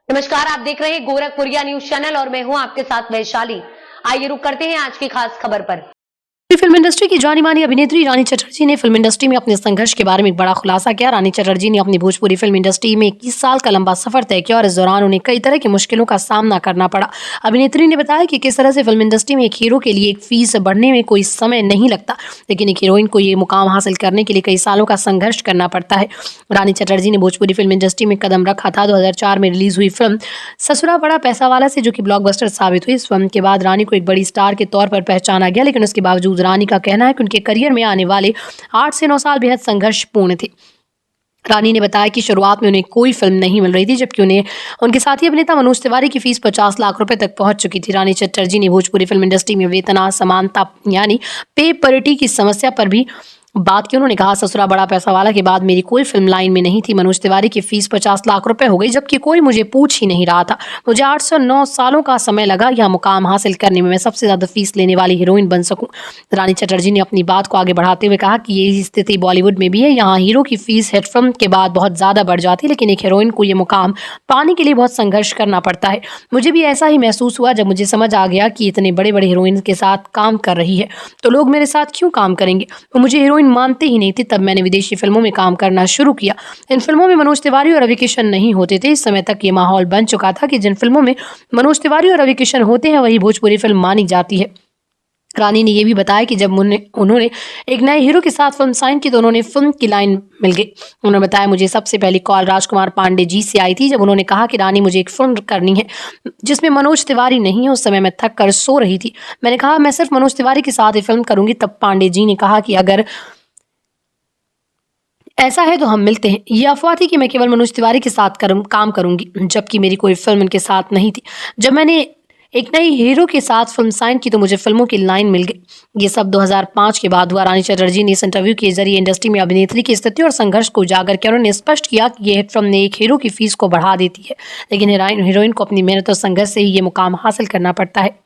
नमस्कार, आप देख रहे हैं गोरखपुरिया न्यूज चैनल और मैं हूं आपके साथ वैशाली। आइए रुक करते हैं आज की खास खबर पर। फिल्म इंडस्ट्री की जानी मानी अभिनेत्री रानी चटर्जी ने फिल्म इंडस्ट्री में अपने संघर्ष के बारे में एक बड़ा खुलासा किया। रानी चटर्जी ने अपनी भोजपुरी फिल्म इंडस्ट्री में 21 साल का लंबा सफर तय किया और इस दौरान उन्हें कई तरह की मुश्किलों का सामना करना पड़ा। अभिनेत्री ने बताया कि किस तरह से फिल्म इंडस्ट्री में एक हीरो के लिए एक फीस बढ़ने में कोई समय नहीं लगता, लेकिन एक हीरोइन को ये मुकाम हासिल करने के लिए कई सालों का संघर्ष करना पड़ता है। रानी चटर्जी ने भोजपुरी फिल्म इंडस्ट्री में कदम रखा था। 2004 में रिलीज हुई फिल्म ससुरा बड़ा पैसा वाला से, जो कि ब्लॉकबस्टर साबित हुई। इस फिल्म के बाद रानी को एक बड़ी स्टार के तौर पर पहचाना गया, लेकिन उसके बावजूद रानी का कहना है कि उनके करियर में आने वाले 8 से 9 साल बेहद संघर्षपूर्ण थे। रानी ने बताया कि शुरुआत में उन्हें कोई फिल्म नहीं मिल रही थी, जबकि उन्हें उनके साथी अभिनेता मनोज तिवारी की फीस 50 लाख रुपए तक पहुंच चुकी थी। रानी चटर्जी ने भोजपुरी फिल्म इंडस्ट्री में वेतन असमानता यानी पे परिटी की समस्या पर भी बात की। उन्होंने कहा, ससुरा बड़ा पैसा वाला के बाद मेरी कोई फिल्म लाइन में नहीं थी। मनोज तिवारी की फीस 50 लाख रुपए हो गई, जबकि कोई मुझे पूछ ही नहीं रहा था। मुझे 8 से 9 सालों का समय लगा यह मुकाम हासिल करने में मैं सबसे ज्यादा फीस लेने वाली हीरोइन बन सकूं। रानी चटर्जी ने अपनी बात को आगे बढ़ाते हुए कहा कि ये स्थिति बॉलीवुड में भी है। यहाँ हीरो की फीस हिट फिल्म के बाद बहुत ज्यादा बढ़ जाती है, लेकिन एक हीरोइन को ये मुकाम पाने के लिए बहुत संघर्ष करना पड़ता है। मुझे भी ऐसा ही महसूस हुआ जब मुझे समझ आ गया कि इतने बड़े बड़े हीरोइन के साथ काम कर रही है तो लोग मेरे साथ क्यों काम करेंगे। वो मुझे हीरोइन मानते ही नहीं थे। तब मैंने विदेशी फिल्मों में काम करना शुरू किया। इन फिल्मों में मनोज तिवारी और रवि किशन नहीं होते थे। इस समय तक ये माहौल बन चुका था कि जिन फिल्मों में मनोज तिवारी और रवि किशन होते हैं वही भोजपुरी फिल्म मानी जाती है। रानी ने यह भी बताया कि जब उन्होंने एक नए हीरो के साथ फिल्म साइन की तो उन्होंने फिल्म की लाइन मिल गई। उन्होंने बताया, मुझे सबसे पहली कॉल राजकुमार पांडे जी से आई थी, जब उन्होंने कहा कि रानी मुझे एक फिल्म करनी है जिसमें मनोज तिवारी नहीं है। उस समय मैं थक कर सो रही थी। मैंने कहा मैं सिर्फ मनोज तिवारी के साथ ही फिल्म करूंगी। तब पांडे जी ने कहा कि अगर ऐसा है तो हम मिलते हैं। ये अफवाह थी कि मैं केवल मनोज तिवारी के साथ काम करूंगी, जबकि मेरी कोई फिल्म उनके साथ नहीं थी। जब मैंने एक नई हीरो के साथ फिल्म साइन की तो मुझे फिल्मों की लाइन मिल गई। ये सब 2005 के बाद हुआ। रानी चटर्जी ने इस इंटरव्यू के जरिए इंडस्ट्री में अभिनेत्री की स्थिति और संघर्ष को उजागर किया। उन्होंने स्पष्ट किया कि ये हिट फिल्म ने एक हीरो की फीस को बढ़ा देती है, लेकिन हीरोइन को अपनी मेहनत और संघर्ष से ही ये मुकाम हासिल करना पड़ता है।